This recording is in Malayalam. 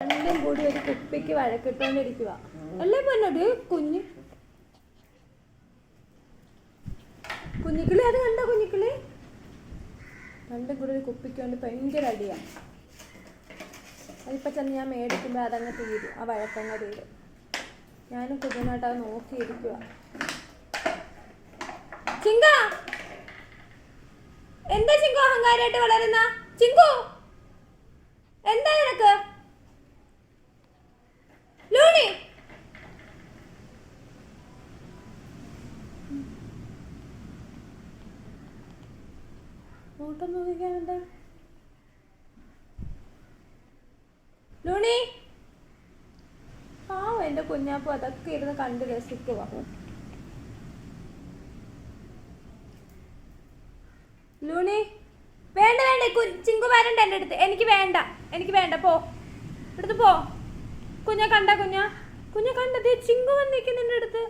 രണ്ടും കൂടി ഒരു കുപ്പിക്ക് വഴക്കിട്ടോണ്ടിരിക്കുക അല്ലേ പൊന്നോട് കുഞ്ഞിക്കിളി അത് കണ്ടോ കുഞ്ഞിക്കിളി രണ്ടും കൂടി ഒരു കുപ്പിക്ക് വേണ്ടി ഭയങ്കര അടിയാണ്. അതിപ്പോൾ ചെന്ന് ഞാൻ മേടിക്കുമ്പോൾ അതങ്ങ് തീരും, ആ വഴക്കങ്ങ് തീരും. ഞാനും കുഞ്ഞിനായിട്ട് അത് നോക്കിയിരിക്കുക. ചിങ്ക എന്താ ചിങ്കു അഹങ്കാരമായിട്ട് വളരുന്ന? ചിങ്കു എന്താ നിനക്ക്? ലൂണി നോട്ടം നോക്കിക്കാനെന്താ? ലൂണി പാവം എൻ്റെ കുഞ്ഞാപ്പൂ അതൊക്കെ ഇരുന്ന് കണ്ട് രസിക്കുക. ലൂണി വേണ്ട വേണ്ട, ചിങ്കു വരണ്ട എൻ്റെ അടുത്ത്. എനിക്ക് വേണ്ട പോ എടുത്ത് പോ. കുഞ്ഞ കണ്ടതേ ചിങ്കു വന്നിരിക്കുന്നു എൻ്റെ അടുത്ത്.